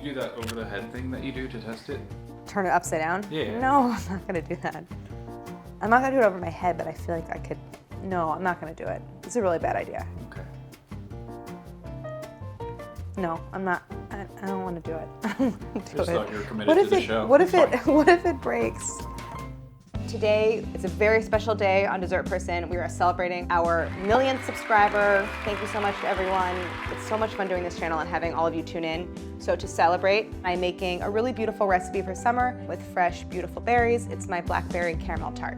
do that over the head thing that you do to test it? Turn it upside down? Yeah. No, I'm not gonna do that. I'm not gonna do it over my head, but I feel like I could. No, I'm not gonna do it. It's a really bad idea. Okay. No, I'm not. I don't want to do it. Just thought you were committed to the show. What if it breaks? Today is a very special day on Dessert Person. We are celebrating our millionth subscriber. Thank you so much, everyone. It's so much fun doing this channel and having all of you tune in. So to celebrate, I'm making a really beautiful recipe for summer with fresh, beautiful berries. It's my blackberry caramel tart.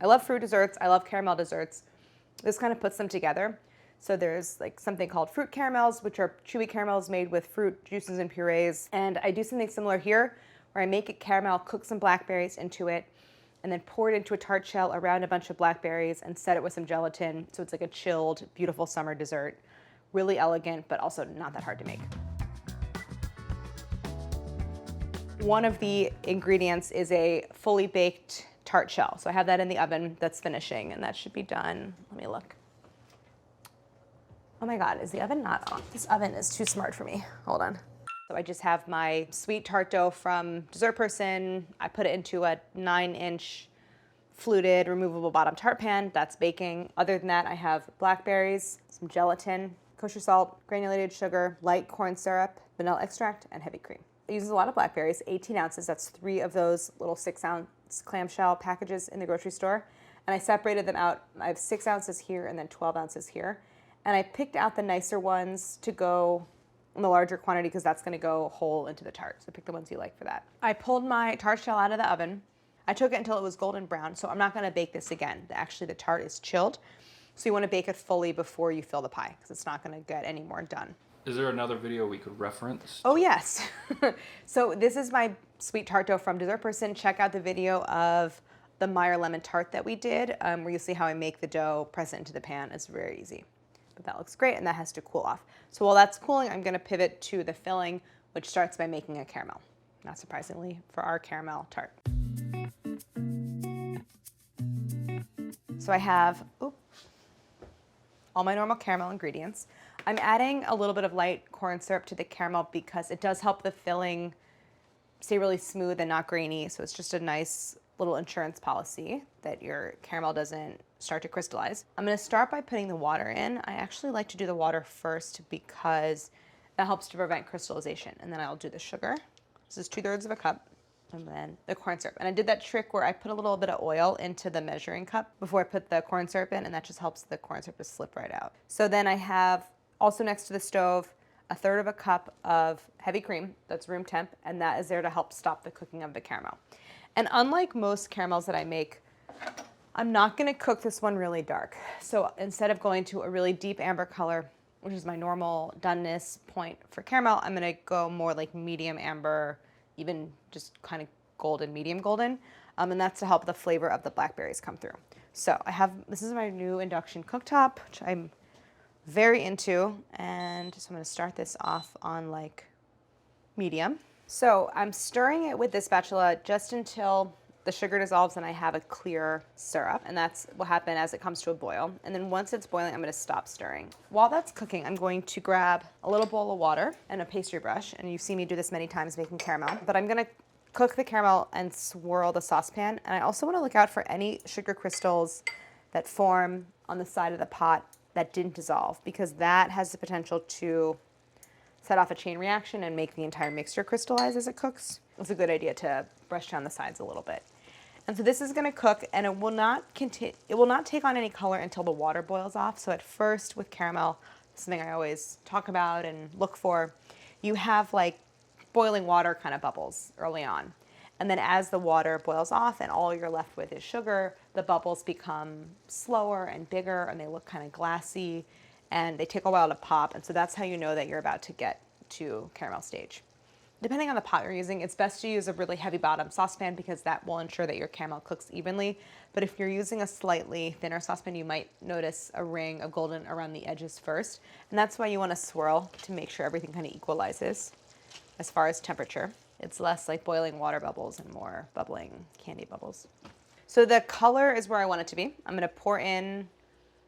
I love fruit desserts, I love caramel desserts. This kind of puts them together. So there's like something called fruit caramels, which are chewy caramels made with fruit juices and purees. And I do something similar here, where I make a caramel, cook some blackberries into it, and then pour it into a tart shell around a bunch of blackberries and set it with some gelatin. So it's like a chilled, beautiful summer dessert. Really elegant, but also not that hard to make. One of the ingredients is a fully baked tart shell. So I have that in the oven that's finishing, and that should be done. Let me look. Oh my God, is the oven not on? This oven is too smart for me. Hold on. So I just have my sweet tart dough from Dessert Person. I put it into a 9-inch fluted removable bottom tart pan. That's baking. Other than that, I have blackberries, some gelatin, kosher salt, granulated sugar, light corn syrup, vanilla extract, and heavy cream. It uses a lot of blackberries, 18 ounces. That's 3 of those little 6-ounce clamshell packages in the grocery store. And I separated them out. I have 6 ounces here and then 12 ounces here. And I picked out the nicer ones to go in the larger quantity because that's gonna go whole into the tart. So pick the ones you like for that. I pulled my tart shell out of the oven. I took it until it was golden brown. So I'm not gonna bake this again. Actually, the tart is chilled. So you wanna bake it fully before you fill the pie because it's not gonna get any more done. Is there another video we could reference? Oh yes. So this is my sweet tart dough from Dessert Person. Check out the video of the Meyer lemon tart that we did, where you see how I make the dough, press it into the pan. It's very easy. But that looks great, and that has to cool off. So while that's cooling, I'm gonna pivot to the filling, which starts by making a caramel. Not surprisingly, for our caramel tart. So I have all my normal caramel ingredients. I'm adding a little bit of light corn syrup to the caramel because it does help the filling stay really smooth and not grainy. So it's just a nice little insurance policy that your caramel doesn't start to crystallize. I'm gonna start by putting the water in. I actually like to do the water first because that helps to prevent crystallization. And then I'll do the sugar. This is 2/3 of a cup. And then the corn syrup. And I did that trick where I put a little bit of oil into the measuring cup before I put the corn syrup in, and that just helps the corn syrup to slip right out. So then I have also next to the stove, 1/3 of a cup of heavy cream that's room temp, and that is there to help stop the cooking of the caramel. And unlike most caramels that I make, I'm not gonna cook this one really dark. So instead of going to a really deep amber color, which is my normal doneness point for caramel, I'm gonna go more like medium amber, even just kind of golden, medium golden. And that's to help the flavor of the blackberries come through. So this is my new induction cooktop, which I'm very into. And so I'm gonna start this off on like medium. So I'm stirring it with this spatula just until the sugar dissolves and I have a clear syrup, and that's what happens as it comes to a boil. And then once it's boiling, I'm gonna stop stirring. While that's cooking, I'm going to grab a little bowl of water and a pastry brush, and you've seen me do this many times making caramel, but I'm gonna cook the caramel and swirl the saucepan. And I also wanna look out for any sugar crystals that form on the side of the pot that didn't dissolve, because that has the potential to set off a chain reaction and make the entire mixture crystallize as it cooks. It's a good idea to brush down the sides a little bit. And so this is gonna cook, and it will not take on any color until the water boils off. So at first with caramel, something I always talk about and look for, you have like boiling water kind of bubbles early on. And then as the water boils off and all you're left with is sugar, the bubbles become slower and bigger, and they look kind of glassy, and they take a while to pop. And so that's how you know that you're about to get to caramel stage. Depending on the pot you're using, it's best to use a really heavy bottom saucepan because that will ensure that your caramel cooks evenly. But if you're using a slightly thinner saucepan, you might notice a ring of golden around the edges first. And that's why you want to swirl to make sure everything kind of equalizes as far as temperature. It's less like boiling water bubbles and more bubbling candy bubbles. So the color is where I want it to be. I'm going to pour in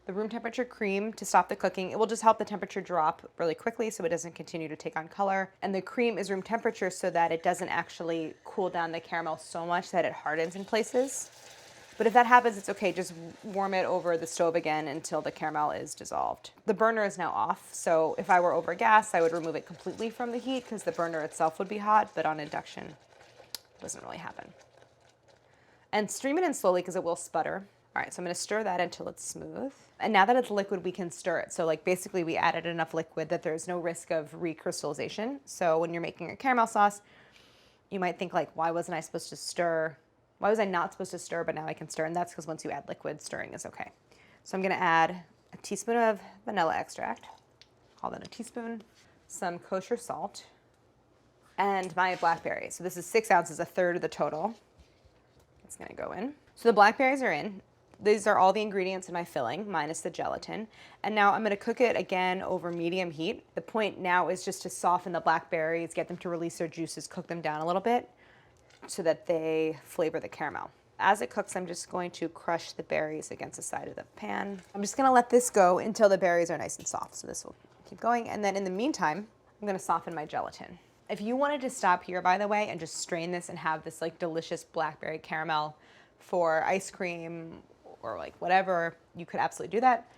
the room temperature cream to stop the cooking. It will just help the temperature drop really quickly so it doesn't continue to take on color. And the cream is room temperature so that it doesn't actually cool down the caramel so much that it hardens in places. But if that happens, it's okay. Just warm it over the stove again until the caramel is dissolved. The burner is now off. So if I were over gas, I would remove it completely from the heat because the burner itself would be hot, but on induction, it doesn't really happen. And stream it in slowly because it will sputter. All right, so I'm gonna stir that until it's smooth. And now that it's liquid, we can stir it. So like basically we added enough liquid that there's no risk of recrystallization. So when you're making a caramel sauce, you might think like, why wasn't I supposed to stir? Why was I not supposed to stir, but now I can stir? And that's because once you add liquid, stirring is okay. So I'm gonna add a teaspoon of vanilla extract, call that a teaspoon, some kosher salt, and my blackberries. So this is 6 ounces, a third of the total. It's gonna go in. So the blackberries are in. These are all the ingredients in my filling, minus the gelatin. And now I'm gonna cook it again over medium heat. The point now is just to soften the blackberries, get them to release their juices, cook them down a little bit so that they flavor the caramel. As it cooks, I'm just going to crush the berries against the side of the pan. I'm just gonna let this go until the berries are nice and soft. So this will keep going. And then in the meantime, I'm gonna soften my gelatin. If you wanted to stop here, by the way, and just strain this and have this like delicious blackberry caramel for ice cream or like whatever, you could absolutely do that.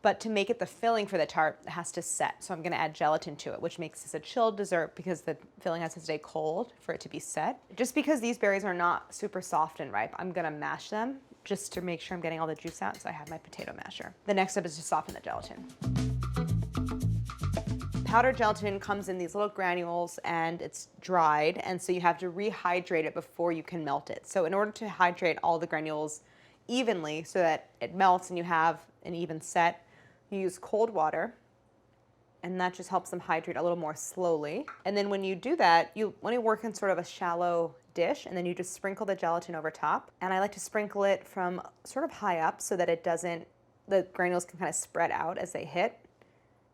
But to make it the filling for the tart, it has to set. So I'm gonna add gelatin to it, which makes this a chilled dessert because the filling has to stay cold for it to be set. Just because these berries are not super soft and ripe, I'm gonna mash them just to make sure I'm getting all the juice out. So I have my potato masher. The next step is to soften the gelatin. Powdered gelatin comes in these little granules and it's dried. And so you have to rehydrate it before you can melt it. So in order to hydrate all the granules evenly so that it melts and you have an even set, you use cold water, and that just helps them hydrate a little more slowly. And then when you do that, you want to work in sort of a shallow dish, and then you just sprinkle the gelatin over top. And I like to sprinkle it from sort of high up so that it doesn't, the granules can kind of spread out as they hit,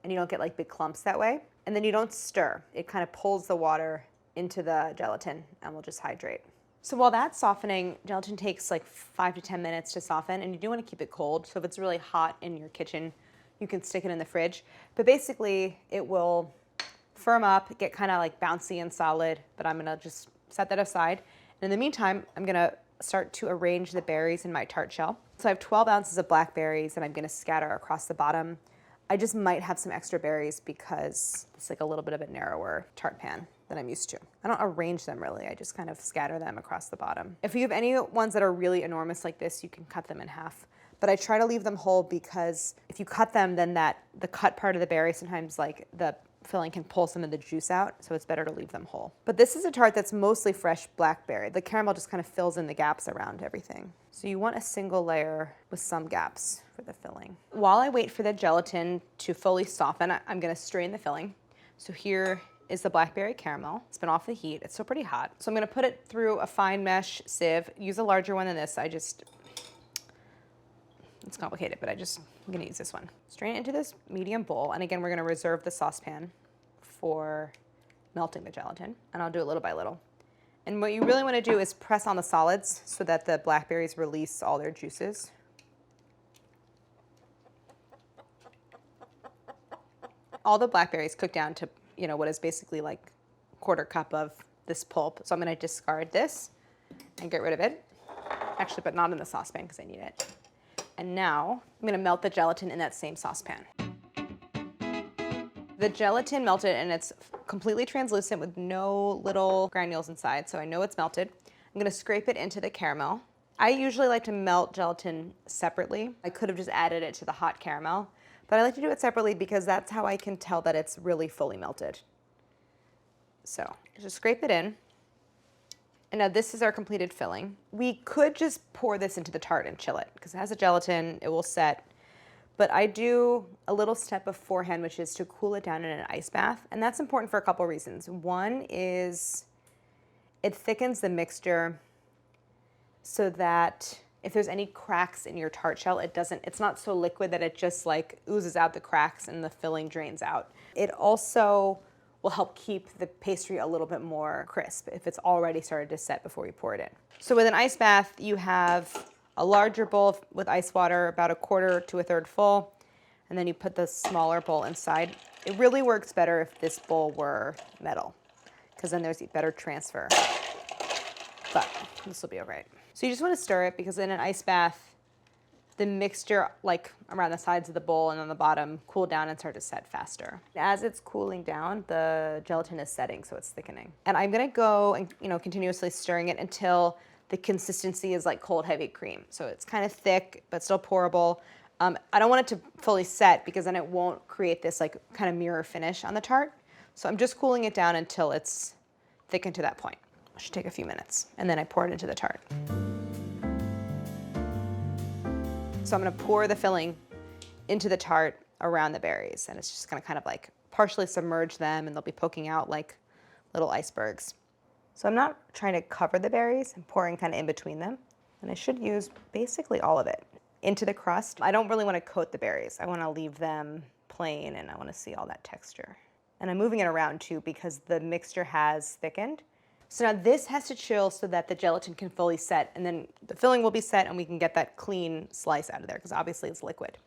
and you don't get like big clumps that way. And then you don't stir. It kind of pulls the water into the gelatin and will just hydrate. So while that's softening, gelatin takes like 5 to 10 minutes to soften, and you do want to keep it cold. So if it's really hot in your kitchen, you can stick it in the fridge. But basically, it will firm up, get kind of like bouncy and solid, but I'm gonna just set that aside. And in the meantime, I'm gonna start to arrange the berries in my tart shell. So I have 12 ounces of blackberries that I'm gonna scatter across the bottom. I just might have some extra berries because it's like a little bit of a narrower tart pan than I'm used to. I don't arrange them really, I just kind of scatter them across the bottom. If you have any ones that are really enormous like this, you can cut them in half. But I try to leave them whole because if you cut them, then the cut part of the berry, sometimes like the filling can pull some of the juice out, so it's better to leave them whole. But this is a tart that's mostly fresh blackberry. The caramel just kind of fills in the gaps around everything. So you want a single layer with some gaps for the filling. While I wait for the gelatin to fully soften, I'm gonna strain the filling. So here is the blackberry caramel. It's been off the heat. It's still pretty hot. So I'm gonna put it through a fine mesh sieve. Use a larger one than this. It's complicated, but I'm gonna use this one. Strain it into this medium bowl, and again, we're gonna reserve the saucepan for melting the gelatin, and I'll do it little by little. And what you really wanna do is press on the solids so that the blackberries release all their juices. All the blackberries cook down to, what is basically like a 1/4 cup of this pulp. So I'm gonna discard this and get rid of it. Actually, but not in the saucepan because I need it. And now I'm gonna melt the gelatin in that same saucepan. The gelatin melted and it's completely translucent with no little granules inside, so I know it's melted. I'm gonna scrape it into the caramel. I usually like to melt gelatin separately. I could have just added it to the hot caramel, but I like to do it separately because that's how I can tell that it's really fully melted. So just scrape it in. And now this is our completed filling. We could just pour this into the tart and chill it because it has a gelatin, it will set. But I do a little step beforehand, which is to cool it down in an ice bath. And that's important for a couple reasons. One is it thickens the mixture so that if there's any cracks in your tart shell, it's not so liquid that it just like oozes out the cracks and the filling drains out. It also will help keep the pastry a little bit more crisp if it's already started to set before you pour it in. So with an ice bath, you have a larger bowl with ice water, about 1/4 to 1/3 full, and then you put the smaller bowl inside. It really works better if this bowl were metal, because then there's better transfer, but this will be all right. So you just want to stir it, because in an ice bath, the mixture, like around the sides of the bowl and on the bottom, cool down and start to set faster. As it's cooling down, the gelatin is setting, so it's thickening. And I'm gonna go and continuously stirring it until the consistency is like cold heavy cream. So it's kind of thick, but still pourable. I don't want it to fully set, because then it won't create this like kind of mirror finish on the tart. So I'm just cooling it down until it's thickened to that point. It should take a few minutes. And then I pour it into the tart. So I'm gonna pour the filling into the tart around the berries, and it's just gonna kind of like partially submerge them, and they'll be poking out like little icebergs. So I'm not trying to cover the berries, I'm pouring kind of in between them, and I should use basically all of it into the crust. I don't really wanna coat the berries. I wanna leave them plain, and I wanna see all that texture. And I'm moving it around too, because the mixture has thickened. So now this has to chill so that the gelatin can fully set, and then the filling will be set and we can get that clean slice out of there, because obviously it's liquid.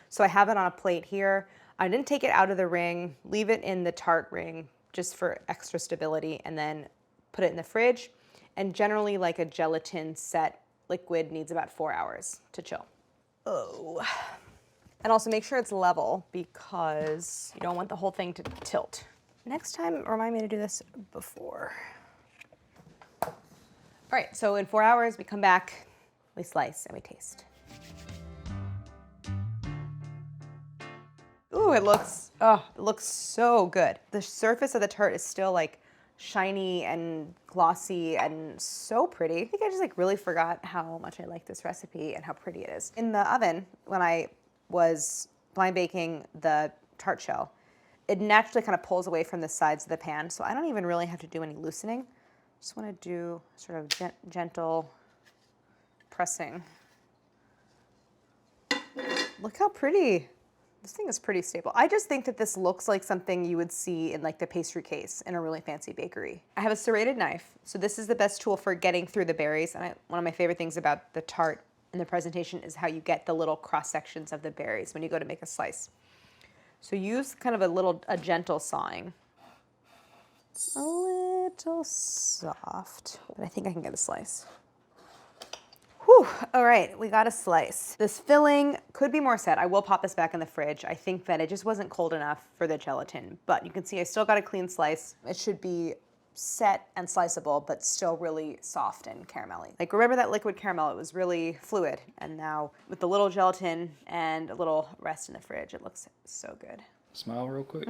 So I have it on a plate here. I didn't take it out of the ring, leave it in the tart ring just for extra stability, and then put it in the fridge. And generally, like a gelatin set liquid needs about 4 hours to chill. Oh. And also make sure it's level, because you don't want the whole thing to tilt. Next time, remind me to do this before. All right, so in 4 hours, we come back, we slice, and we taste. Ooh, it looks so good. The surface of the tart is still like shiny and glossy and so pretty. I think I just like really forgot how much I like this recipe and how pretty it is. In the oven, when I was blind baking the tart shell, it naturally kind of pulls away from the sides of the pan, so I don't even really have to do any loosening. Just want to do sort of gentle pressing. Look how pretty. This thing is pretty stable. I just think that this looks like something you would see in like the pastry case in a really fancy bakery. I have a serrated knife, so this is the best tool for getting through the berries. And one of my favorite things about the tart and the presentation is how you get the little cross sections of the berries when you go to make a slice. So use kind of a gentle sawing. It's a little soft, but I think I can get a slice. Whew, all right, we got a slice. This filling could be more set. I will pop this back in the fridge. I think that it just wasn't cold enough for the gelatin, but you can see I still got a clean slice. It should be set and sliceable, but still really soft and caramelly. Like, remember that liquid caramel? It was really fluid, and now with the little gelatin and a little rest in the fridge, it looks so good. Smile real quick.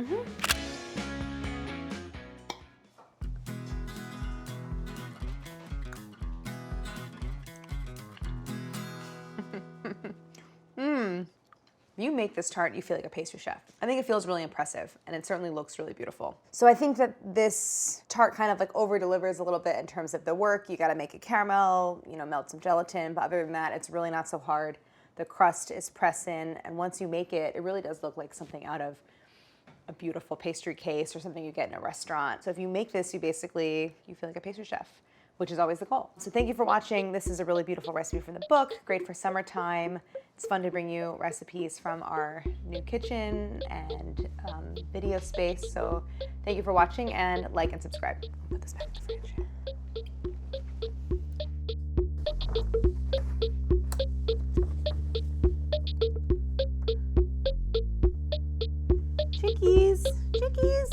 If you make this tart, you feel like a pastry chef. I think it feels really impressive, and it certainly looks really beautiful. So I think that this tart kind of like over delivers a little bit in terms of the work. You gotta make a caramel, melt some gelatin, but other than that, it's really not so hard. The crust is press in, and once you make it, it really does look like something out of a beautiful pastry case or something you get in a restaurant. So if you make this, you feel like a pastry chef, which is always the goal. So thank you for watching. This is a really beautiful recipe from the book, great for summertime. It's fun to bring you recipes from our new kitchen and video space. So thank you for watching, and like and subscribe. I'll put this back in the fridge. Chickies, chickies.